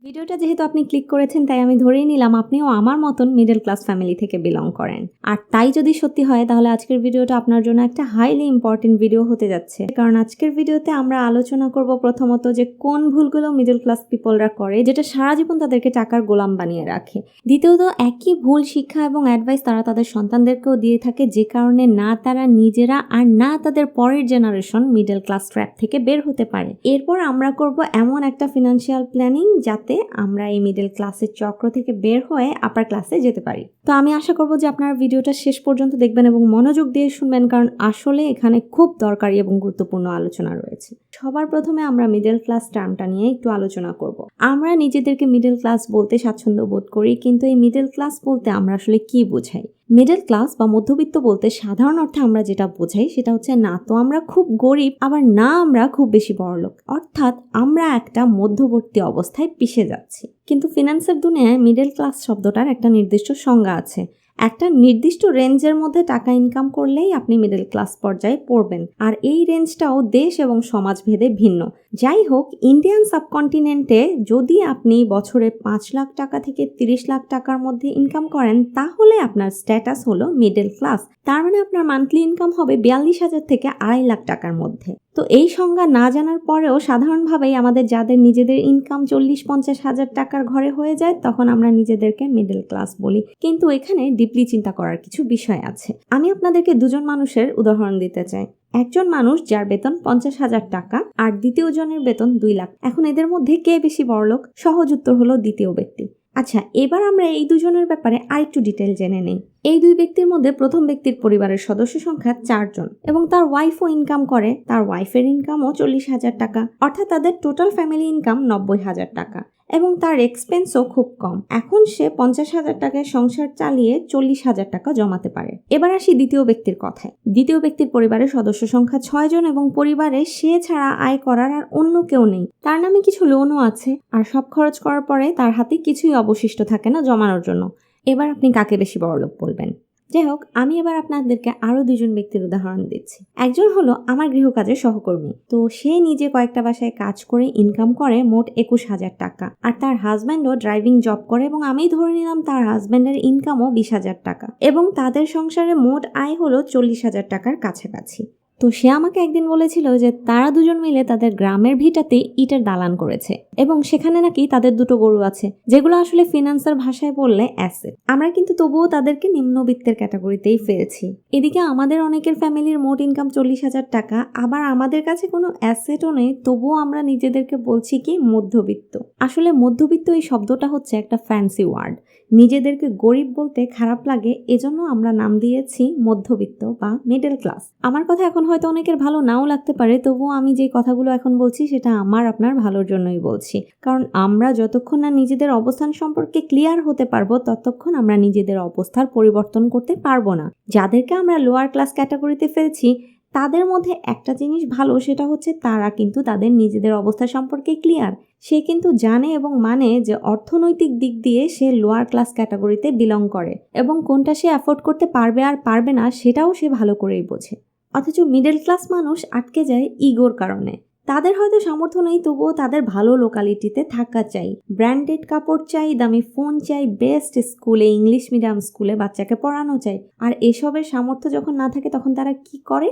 ভিডিওটা যেহেতু আপনি ক্লিক করেছেন তাই আমি ধরেই নিলাম আপনিও আমার মতন মিডল ক্লাস ফ্যামিলি থেকে বিলং করেন। আর তাই যদি সত্যি হয় তাহলে আজকের ভিডিওটা আপনার জন্য একটা হাইলি ইম্পর্টেন্ট ভিডিও হতে যাচ্ছে, কারণ আজকের ভিডিওতে আমরা আলোচনা করব প্রথমত যে কোন ভুলগুলো মিডল ক্লাস পিপলরা করে যেটা সারা জীবন তাদেরকে টাকার গোলাম বানিয়ে রাখে। দ্বিতীয়ত একই ভুল শিক্ষা এবং অ্যাডভাইস তারা তাদের সন্তানদেরকেও দিয়ে থাকে, যে কারণে না তারা নিজেরা আর না তাদের পরের জেনারেশন মিডল ক্লাস ট্র্যাপ থেকে বের হতে পারে। এরপর আমরা করব এমন একটা ফিনান্সিয়াল প্ল্যানিং যাতে আমরা এই মিডল ক্লাসের চক্র থেকে বের হয়ে আপার ক্লাসে যেতে পারি। তো আমি আশা করব যে আপনারা ভিডিওটা শেষ পর্যন্ত দেখবেন এবং মনোযোগ দিয়ে শুনবেন, কারণ আসলে এখানে খুব দরকারি এবং গুরুত্বপূর্ণ আলোচনা রয়েছে। সবার প্রথমে আমরা মিডল ক্লাস টার্মটা নিয়ে একটু আলোচনা করব। আমরা নিজেদেরকে মিডল ক্লাস বলতে স্বাচ্ছন্দ্য বোধ করি, কিন্তু এই মিডল ক্লাস বলতে আমরা আসলে কি বোঝাই? মিডল ক্লাস বা মধ্যবিত্ত বলতে সাধারণ অর্থে আমরা যেটা বোঝাই সেটা হচ্ছে না তো আমরা খুব গরিব, আবার না আমরা খুব বেশি বড়লোক, অর্থাৎ আমরা একটা মধ্যবর্তী অবস্থায় পিষে যাচ্ছি। কিন্তু ফিনান্সের দুনিয়ায় মিডল ক্লাস শব্দটার একটা নির্দিষ্ট সংজ্ঞা আছে। একটা নির্দিষ্ট রেঞ্জের মধ্যে টাকা ইনকাম করলেই আপনি মিডল ক্লাস পর্যায়ে পড়বেন, আর এই রেঞ্জটাও দেশ এবং সমাজভেদে ভিন্ন। যাই হোক, ইন্ডিয়ান সাবকন্টিনেন্টে যদি আপনি বছরে 5 লাখ টাকা থেকে 30 লাখ টাকার মধ্যে ইনকাম করেন তাহলে আপনার স্ট্যাটাস হলো মিডল ক্লাস। তার মানে আপনার মান্থলি ইনকাম হবে 42,000 থেকে 2.5 লাখ টাকার মধ্যে। তো এই সংজ্ঞা না জানার পরেও সাধারণভাবেই আমাদের যাদের নিজেদের ইনকাম 40-50 হাজার টাকার ঘরে হয়ে যায় তখন আমরা নিজেদেরকে মিডল ক্লাস বলি। কিন্তু এখানে ডিপলি চিন্তা করার কিছু বিষয় আছে। আমি আপনাদেরকে দুজন মানুষের উদাহরণ দিতে চাই। একজন মানুষ যার বেতন 50,000 টাকা আর দ্বিতীয় জনের বেতন 2 লাখ। এখন এদের মধ্যে কে বেশি বড়লোক? সহজ উত্তর হলো দ্বিতীয় ব্যক্তি। আচ্ছা, এবার আমরা এই দুজনের ব্যাপারে আরেকটু ডিটেল জেনে নেই। এই দুই ব্যক্তির মধ্যে প্রথম ব্যক্তির পরিবারের সদস্য সংখ্যা 4 জন এবং তার ওয়াইফও ইনকাম করে। তার ওয়াইফের ইনকামও 40,000 টাকা, অর্থাৎ তাদের টোটাল ফ্যামিলি ইনকাম 90,000 টাকা এবং তার এক্সপেন্সও খুব কম। এখন সে 50,000 টাকায় সংসার চালিয়ে 40,000 টাকা জমাতে পারে। এবার আসি দ্বিতীয় ব্যক্তির কথায়। দ্বিতীয় ব্যক্তির পরিবারের সদস্য সংখ্যা 6 জন এবং পরিবারে সে ছাড়া আয় করার আর অন্য কেউ নেই। তার নামে কিছু লোনও আছে আর সব খরচ করার পরে তার হাতে কিছুই অবশিষ্ট থাকে না জমানোর জন্য। এবার আপনি কাকে বেশি বড়লোক বলবেন? যাই হোক, আমি এবার আপনাদেরকে আরো দুজন ব্যক্তির উদাহরণ দিচ্ছি। একজন হলো আমার গৃহকাজের সহকর্মী। তো সে নিজে কয়েকটা বাসায় কাজ করে ইনকাম করে মোট 21,000 টাকা, আর তার হাজব্যান্ডও ড্রাইভিং জব করে এবং আমি ধরে নিলাম তার হাজব্যান্ডের ইনকামও 20,000 টাকা এবং তাদের সংসারে মোট আয় হলো 40,000 টাকার কাছাকাছি। তো সে আমাকে একদিন বলেছিল যে তারা দুজন মিলে তাদের গ্রামের ভিটাতে ইটের দালান করেছে এবং সেখানে নাকি তাদের 2টো গরু আছে, যেগুলো আসলে ফিনান্সের ভাষায় বললে অ্যাসেট। আমরা কিন্তু তবুও তাদেরকে নিম্নবিত্তের ক্যাটাগরিতেই ফেলছি। এদিকে আমাদের অনেকের ফ্যামিলির মোট ইনকাম 40,000 টাকা, আবার আমাদের কাছে কোনো অ্যাসেটও নেই, তবুও আমরা নিজেদেরকে বলছি কি মধ্যবিত্ত। আসলে মধ্যবিত্ত এই শব্দটা হচ্ছে একটা ফ্যান্সি ওয়ার্ড। নিজেদেরকে গরিব বলতে খারাপ লাগে, এজন্য আমরা নাম দিয়েছি মধ্যবিত্ত বা মিডল ক্লাস। আমার কথা এখন হয়তো অনেকের ভালো নাও লাগতে পারে, তবুও আমি যে কথাগুলো এখন বলছি সেটা আমার আপনার ভালোর জন্যই বলছি, কারণ আমরা যতক্ষণ না নিজেদের অবস্থান সম্পর্কে ক্লিয়ার হতে পারবো ততক্ষণ আমরা নিজেদের অবস্থার পরিবর্তন করতে পারবো না। যাদেরকে আমরা লোয়ার ক্লাস ক্যাটাগরিতে ফেলছি তাদের মধ্যে একটা জিনিস ভালো, সেটা হচ্ছে তারা কিন্তু তাদের নিজেদের অবস্থা সম্পর্কে ক্লিয়ার। সে কিন্তু জানে এবং মানে যে অর্থনৈতিক দিক দিয়ে সে লোয়ার ক্লাস ক্যাটাগরিতে বিলং করে এবং কোনটা সে অ্যাফোর্ড করতে পারবে আর পারবে না সেটাও সে ভালো করেই বোঝে। অথচ মিডল ক্লাস মানুষ আটকে যায় ইগোর কারণে। তাদের হয়তো সামর্থ্য নেই, তবুও তাদের ভালো লোকালিটিতে থাকা চাই, ব্র্যান্ডেড কাপড় চাই, দামি ফোন চাই, বেস্ট স্কুলে ইংলিশ মিডিয়াম স্কুলে বাচ্চাকে পড়ানো চাই। আর এসবের সামর্থ্য যখন না থাকে তখন তারা কি করে?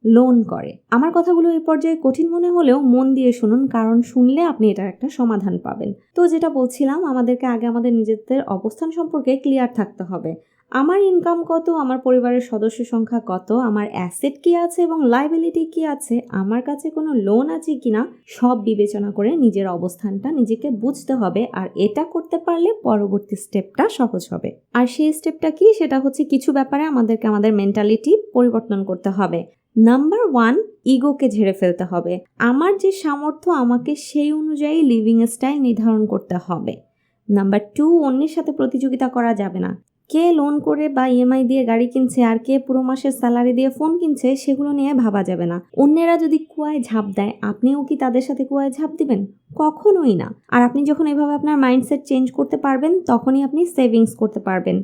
লোন করে। আমার কথাগুলো এই পর্যায়ে কঠিন মনে হলেও মন দিয়ে শুনুন, কারণ শুনলে আপনি এটার একটা সমাধান পাবেন। তো যেটা বলছিলাম, আমাদেরকে আগে আমাদের নিজেদের অবস্থান সম্পর্কে ক্লিয়ার থাকতে হবে। আমার ইনকাম কত, আমার পরিবারের সদস্য সংখ্যা কত, আমার অ্যাসেট কি আছে এবং লায়াবিলিটি কি আছে, আমার কাছে কোনো লোন আছে কিনা, সব বিবেচনা করে নিজের অবস্থানটা নিজেকে বুঝতে হবে। আর এটা করতে পারলে পরবর্তী স্টেপটা সহজ হবে। আর সেই স্টেপটা কি? সেটা হচ্ছে কিছু ব্যাপারে আমাদেরকে আমাদের মেন্টালিটি পরিবর্তন করতে হবে। নাম্বার 1, ইগোকে ঝেড়ে ফেলতে হবে। আমার যে সামর্থ্য আমাকে সেই অনুযায়ী লিভিং স্টাইল নির্ধারণ করতে হবে। নাম্বার 2, অন্যের সাথে প্রতিযোগিতা করা যাবে না। কে লোন করে বা ইএমআই দিয়ে গাড়ি কিনছে আর কে পুরো মাসের স্যালারি দিয়ে ফোন কিনছে সেগুলো নিয়ে ভাবা যাবে না। অন্যেরা যদি কুয়ায় ঝাঁপ দেয় আপনিও কি তাদের সাথে কুয়ায় ঝাঁপ দিবেন? কখনোই না। আর আপনি যখন এভাবে আপনার মাইন্ডসেট চেঞ্জ করতে পারবেন তখনই আপনি সেভিংস করতে পারবেন।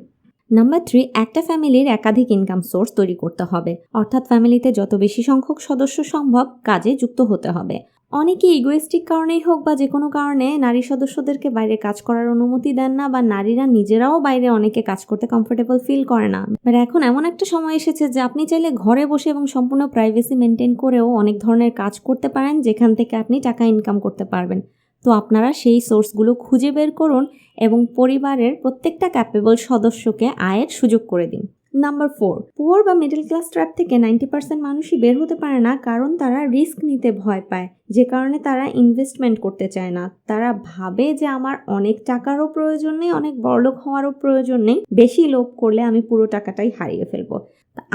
নাম্বার 3, একটা ফ্যামিলির একাধিক ইনকাম সোর্স তৈরি করতে হবে, অর্থাৎ ফ্যামিলিতে যত বেশি সংখ্যক সদস্য সম্ভব কাজে যুক্ত হতে হবে। অনেকে ইগোয়েস্টিক কারণেই হোক বা যে কোনো কারণে নারী সদস্যদেরকে বাইরে কাজ করার অনুমতি দেন না, বা নারীরা নিজেরাও বাইরে অনেকে কাজ করতে কমফোর্টেবল ফিল করে না। বাট এখন এমন একটা সময় এসেছে যে আপনি চাইলে ঘরে বসে এবং সম্পূর্ণ প্রাইভেসি মেনটেন করেও অনেক ধরনের কাজ করতে পারেন, যেখান থেকে আপনি টাকা ইনকাম করতে পারবেন। তো আপনারা সেই সোর্সগুলো খুঁজে বের করুন এবং পরিবারের প্রত্যেকটা ক্যাপেবল সদস্যকে আয়ের সুযোগ করে দিন। নাম্বার 4, পুয়ার বা মিডল ক্লাস ট্র্যাপ থেকে 90% মানুষই বের হতে পারে না, কারণ তারা রিস্ক নিতে ভয় পায়, যে কারণে তারা ইনভেস্টমেন্ট করতে চায় না। তারা ভাবে যে আমার অনেক টাকারও প্রয়োজন নেই, অনেক বড়লোক হওয়ারও প্রয়োজন নেই, বেশি লোভ করলে আমি পুরো টাকাটাই হারিয়ে ফেলবো।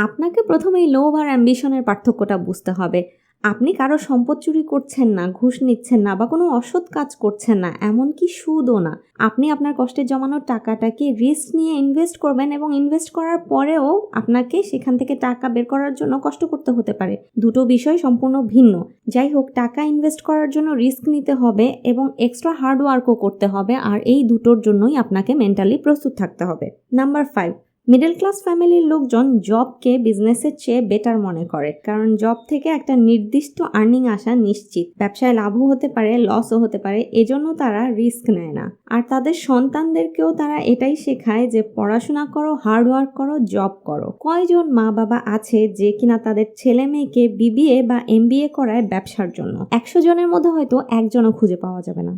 আপনাকে প্রথমে এই লোভ আর অ্যাম্বিশনের পার্থক্যটা বুঝতে হবে। আপনি কারো সম্পদ চুরি করছেন না, ঘুষ নিচ্ছেন না, বা কোনো অসৎ কাজ করছেন না, এমনকি সুদও না। আপনি আপনার কষ্টের জমানো টাকাটাকে রিস্ক নিয়ে ইনভেস্ট করবেন, এবং ইনভেস্ট করার পরেও আপনাকে সেখান থেকে টাকা বের করার জন্য কষ্ট করতে হতে পারে। দুটো বিষয় সম্পূর্ণ ভিন্ন। যাই হোক, টাকা ইনভেস্ট করার জন্য রিস্ক নিতে হবে এবং এক্সট্রা হার্ডওয়ার্কও করতে হবে, আর এই দুটোর জন্যই আপনাকে মেন্টালি প্রস্তুত থাকতে হবে। নাম্বার 5, মিডল ক্লাস ফ্যামিলির লোকজন জবকে বিজনেসের চেয়ে বেটার মনে করে, কারণ জব থেকে একটা নির্দিষ্ট আর্নিং আসা নিশ্চিত। ব্যবসায় লাভও হতে পারে, লসও হতে পারে, এজন্য তারা রিস্ক নেয় না। আর তাদের সন্তানদেরকেও তারা এটাই শেখায় যে পড়াশোনা করো, হার্ডওয়ার্ক করো, জব করো। কয়জন মা বাবা আছে যে কিনা তাদের ছেলে মেয়েকে বিবিএ বা এমবিএ করায় ব্যবসার জন্য? 100 জনের মধ্যে হয়তো একজনও খুঁজে পাওয়া যাবে না।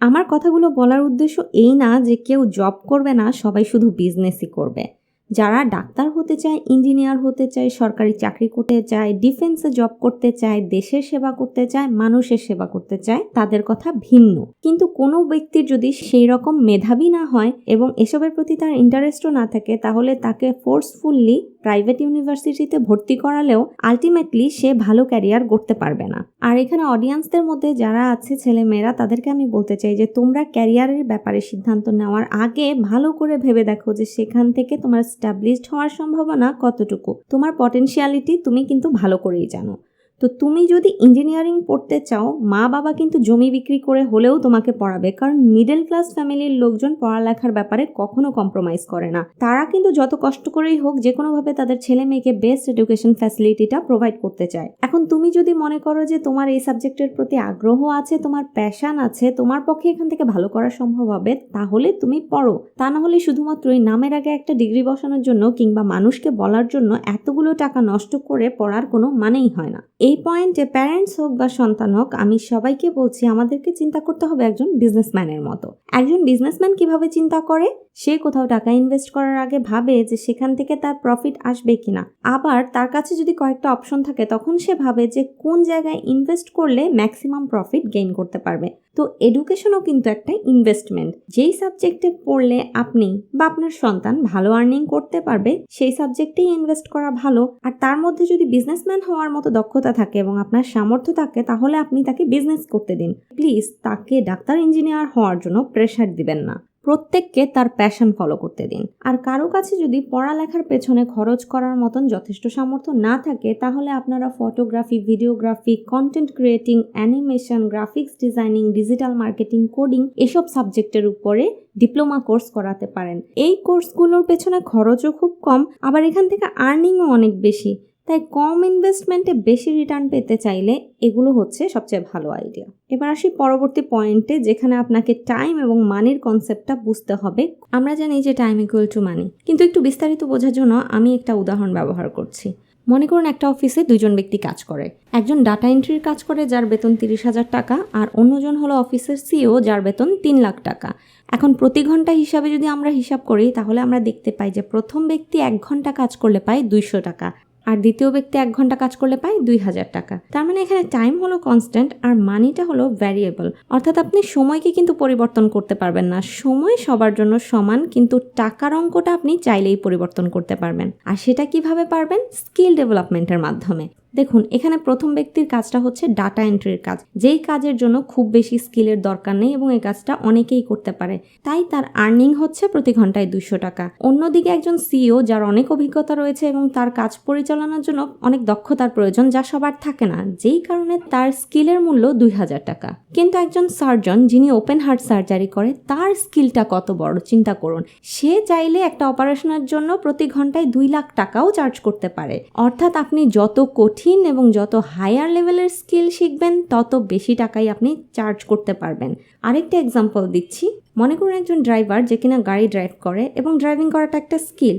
আমার কথাগুলো বলার উদ্দেশ্য এই না যে কেউ জব করবে না, সবাই শুধু বিজনেসই করবে। যারা ডাক্তার হতে চায়, ইঞ্জিনিয়ার হতে চায়, সরকারি চাকরি করতে চায়, ডিফেন্সে জব করতে চায়, দেশের সেবা করতে চায়, মানুষের সেবা করতে চায়, তাদের কথা ভিন্ন। কিন্তু কোনো ব্যক্তির যদি সেই রকম মেধাবী না হয় এবং এসবের প্রতি তার ইন্টারেস্টও না থাকে, তাহলে তাকে ফোর্সফুলি প্রাইভেট ইউনিভার্সিটিতে ভর্তি করালেও আলটিমেটলি সে ভালো ক্যারিয়ার গড়তে পারবে না। আর এখানে অডিয়েন্সদের মধ্যে যারা আছে ছেলে মেয়েরা, তাদেরকে আমি বলতে চাই যে তোমরা ক্যারিয়ারের ব্যাপারে সিদ্ধান্ত নেওয়ার আগে ভালো করে ভেবে দেখো যে সেখান থেকে তোমার এস্টাবলিশড হওয়ার সম্ভাবনা কতটুকু। তোমার পটেনশিয়ালিটি তুমি কিন্তু ভালো করেই জানো। তো তুমি যদি ইঞ্জিনিয়ারিং পড়তে চাও, মা বাবা কিন্তু জমি বিক্রি করে হলেও তোমাকে পড়াবে, কারণ মিডল ক্লাস ফ্যামিলির লোকজন পড়ালেখার ব্যাপারে কখনো কম্প্রোমাইজ করে না। তারা কিন্তু যত কষ্ট করেই হোক যে কোনোভাবে তাদের ছেলে মেয়েকে বেস্ট এডুকেশন ফ্যাসিলিটিটা প্রোভাইড করতে চায়। এখন তুমি যদি মনে করো যে তোমার এই সাবজেক্টের প্রতি আগ্রহ আছে, তোমার প্যাশন আছে, তোমার পক্ষে এখান থেকে ভালো করা সম্ভব হবে, তাহলে তুমি পড়ো। তা না হলে শুধুমাত্রই নামের আগে একটা ডিগ্রি বসানোর জন্য কিংবা মানুষকে বলার জন্য এতগুলো টাকা নষ্ট করে পড়ার কোনো মানেই হয় না। এই পয়েন্টে প্যারেন্টস হোক বা সন্তান হোক, আমি সবাইকে বলছি আমাদেরকে চিন্তা করতে হবে একজন বিজনেসম্যানের মতো। একজন বিজনেসম্যান কিভাবে চিন্তা করে? সে কোথাও টাকা ইনভেস্ট করার আগে ভাবে যে সেখান থেকে তার প্রফিট আসবে কিনা। আবার তার কাছে যদি কয়েকটা অপশন থাকে, তখন সে ভাবে যে কোন জায়গায় ইনভেস্ট করলে ম্যাক্সিমাম প্রফিট গেইন করতে পারবে। তো এডুকেশনও কিন্তু একটা ইনভেস্টমেন্ট। যেই সাবজেক্টে পড়লে আপনি বা আপনার সন্তান ভালো আর্নিং করতে পারবে, সেই সাবজেক্টেই ইনভেস্ট করা ভালো। আর তার মধ্যে যদি বিজনেসম্যান হওয়ার মতো দক্ষতা থাকে এবং আপনার সামর্থ্য থাকে, তাহলে আপনি তাকে বিজনেস করতে দিন। প্লিজ তাকে ডাক্তার, ইঞ্জিনিয়ার হওয়ার জন্য প্রেশার দিবেন না। প্রত্যেককে তার প্যাশন ফলো করতে দিন। আর কারো কাছে যদি পড়ালেখার পেছনে খরচ করার মতন যথেষ্ট সামর্থ্য না থাকে, তাহলে আপনারা photography, videography, content creating, animation, graphics designing, digital marketing, coding এসব সাবজেক্টের উপরে ডিপ্লোমা কোর্স করাতে পারেন। এই কোর্সগুলোর পেছনে খরচও খুব কম, আবার এখান থেকে আর্নিংও অনেক বেশি। তাই কম ইনভেস্টমেন্টে বেশি রিটার্ন পেতে চাইলে এগুলো হচ্ছে সবচেয়ে ভালো আইডিয়া। এবার আসি পরবর্তী পয়েন্টে, যেখানে আপনাকে টাইম এবং মানির কনসেপ্টটা বুঝতে হবে। আমরা জানি যে টাইম ইকুয়াল টু মানি, কিন্তু একটু বিস্তারিত বোঝার জন্য আমি একটা উদাহরণ ব্যবহার করছি। মনে করুন একটা অফিসে দুজন ব্যক্তি কাজ করে। একজন ডাটা এন্ট্রির কাজ করে যার বেতন 30,000 টাকা, আর অন্যজন হলো অফিসের সিইও যার বেতন 3 লাখ টাকা। এখন প্রতি ঘন্টা হিসাবে যদি আমরা হিসাব করি, তাহলে আমরা দেখতে পাই যে প্রথম ব্যক্তি 1 ঘন্টা কাজ করলে পায় 200 টাকা, আর দ্বিতীয় ব্যক্তি 1 ঘন্টা কাজ করলে পায় 2000 টাকা। তার মানে এখানে টাইম হলো কনস্ট্যান্ট আর মানিটা হলো ভ্যারিয়েবল। অর্থাৎ আপনি সময়কে কিন্তু পরিবর্তন করতে পারবেন না। সময় সবার জন্য সমান, কিন্তু টাকার অঙ্কটা আপনি চাইলেই পরিবর্তন করতে পারবেন। আর সেটা কিভাবে পারবেন? স্কিল ডেভেলপমেন্টের মাধ্যমে। দেখুন, এখানে প্রথম ব্যক্তির কাজটা হচ্ছে ডাটা এন্ট্রির কাজ, যেই কাজের জন্য খুব বেশি স্কিলের দরকার নেই এবং এই কাজটা অনেকেই করতে পারে, তাই তার আর্নিং হচ্ছে প্রতি ঘন্টায় 200 টাকা। অন্যদিকে একজন সিইও যার অনেক অভিজ্ঞতা রয়েছে এবং তার কাজ পরিচালনার জন্য অনেক দক্ষতার প্রয়োজন, যা সবার থাকে না, যেই কারণে তার স্কিলের মূল্য 2000 টাকা। কিন্তু একজন সার্জন যিনি ওপেন হার্ট সার্জারি করে, তার স্কিলটা কত বড় চিন্তা করুন। সে চাইলে একটা অপারেশনের জন্য প্রতি ঘন্টায় 2 লাখ টাকাও চার্জ করতে পারে। অর্থাৎ আপনি যত কোটি কঠিন এবং যত হায়ার লেভেলের স্কিল শিখবেন তত বেশি টাকাই আপনি চার্জ করতে পারবেন। আরেকটা এক্সাম্পল দিচ্ছি, মনে করুন একজন ড্রাইভার যে কিনা গাড়ি ড্রাইভ করে এবং ড্রাইভিং করাটা একটা স্কিল,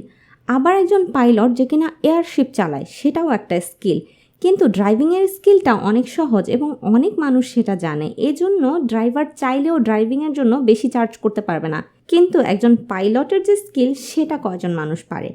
আবার একজন পাইলট যে কিনা এয়ারশিপ চালায়, সেটাও একটা স্কিল। কিন্তু ড্রাইভিংয়ের স্কিলটা অনেক সহজ এবং অনেক মানুষ সেটা জানে, এজন্য ড্রাইভার চাইলেও ড্রাইভিংয়ের জন্য বেশি চার্জ করতে পারবে না। কিন্তু একজন পাইলটের যে স্কিল সেটা কয়জন মানুষ পারে,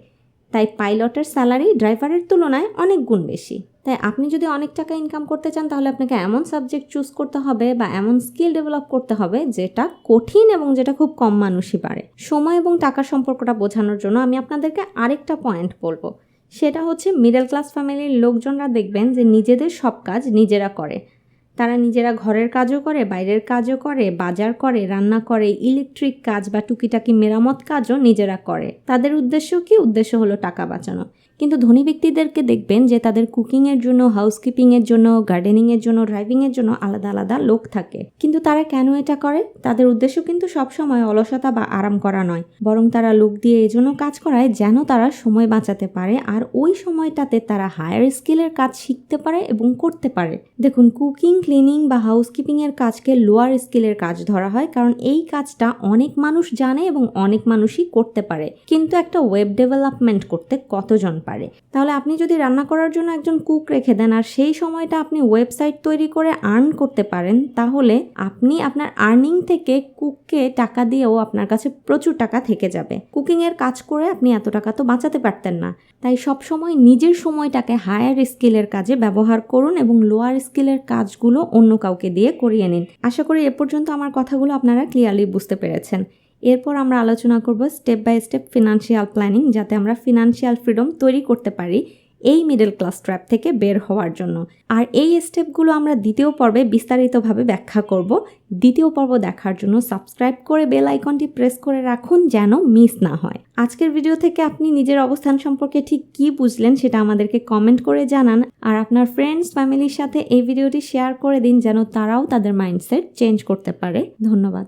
তাই পাইলটের স্যালারি ড্রাইভারের তুলনায় অনেক গুণ বেশি। তাই আপনি যদি অনেক টাকা ইনকাম করতে চান তাহলে আপনাকে এমন সাবজেক্ট চুজ করতে হবে বা এমন স্কিল ডেভেলপ করতে হবে যেটা কঠিন এবং যেটা খুব কম মানুষই পারে। সময় এবং টাকার সম্পর্কটা বোঝানোর জন্য আমি আপনাদেরকে আরেকটা পয়েন্ট বলবো, সেটা হচ্ছে মিডল ক্লাস ফ্যামিলির লোকজনরা দেখবেন যে নিজেদের সব কাজ নিজেরা করে। তারা নিজেরা ঘরের কাজও করে, বাইরের কাজও করে, বাজার করে, রান্না করে, ইলেকট্রিক কাজ বা টুকিটাকি মেরামত কাজও নিজেরা করে। তাদের উদ্দেশ্য কি? উদ্দেশ্য হলো টাকা বাঁচানো। কিন্তু ধনী ব্যক্তিদেরকে দেখবেন যে তাদের কুকিংয়ের জন্য, হাউসকিপিংয়ের জন্য, গার্ডেনিংয়ের জন্য, ড্রাইভিংয়ের জন্য আলাদা আলাদা লোক থাকে। কিন্তু তারা কেন এটা করে? তাদের উদ্দেশ্য কিন্তু সবসময় অলসতা বা আরাম করা নয়, বরং তারা লোক দিয়ে এজন্য কাজ করায় যেন তারা সময় বাঁচাতে পারে আর ওই সময়টাতে তারা হায়ার স্কিলের কাজ শিখতে পারে এবং করতে পারে। দেখুন, কুকিং, ক্লিনিং বা হাউসকিপিংয়ের কাজকে লোয়ার স্কিলের কাজ ধরা হয়, কারণ এই কাজটা অনেক মানুষ জানে এবং অনেক মানুষই করতে পারে। কিন্তু একটা ওয়েব ডেভেলপমেন্ট করতে কতজন পারে? তাহলে আপনি যদি রান্না করার জন্য একজন কুক রেখে দেন আর সেই সময়টা আপনি ওয়েবসাইট তৈরি করে আর্ন করতে পারেন, তাহলে আপনি আপনার আর্নিং থেকে কুককে টাকা দিয়েও আপনার কাছে প্রচুর টাকা থেকে যাবে। কুকিংয়ের কাজ করে আপনি এত টাকা তো বাঁচাতে পারতেন না। তাই সবসময় নিজের সময়টাকে হায়ার স্কিলের কাজে ব্যবহার করুন এবং লোয়ার স্কিলের কাজগুলো অন্য কাউকে দিয়ে করিয়ে নিন। আশা করি এ পর্যন্ত আমার কথাগুলো আপনারা ক্লিয়ারলি বুঝতে পেরেছেন। এরপর আমরা আলোচনা করব step by step financial planning, যাতে আমরা ফিনান্সিয়াল ফ্রিডম তৈরি করতে পারি এই মিডল ক্লাস ট্র্যাপ থেকে বের হওয়ার জন্য। আর এই স্টেপগুলো আমরা দ্বিতীয় পর্বে বিস্তারিতভাবে ব্যাখ্যা করব। দ্বিতীয় পর্ব দেখার জন্য সাবস্ক্রাইব করে বেল আইকনটি প্রেস করে রাখুন যেন মিস না হয়। আজকের ভিডিও থেকে আপনি নিজের অবস্থান সম্পর্কে ঠিক কী বুঝলেন সেটা আমাদেরকে কমেন্ট করে জানান, আর আপনার ফ্রেন্ডস, ফ্যামিলির সাথে এই ভিডিওটি শেয়ার করে দিন যেন তারাও তাদের মাইন্ডসেট চেঞ্জ করতে পারে। ধন্যবাদ।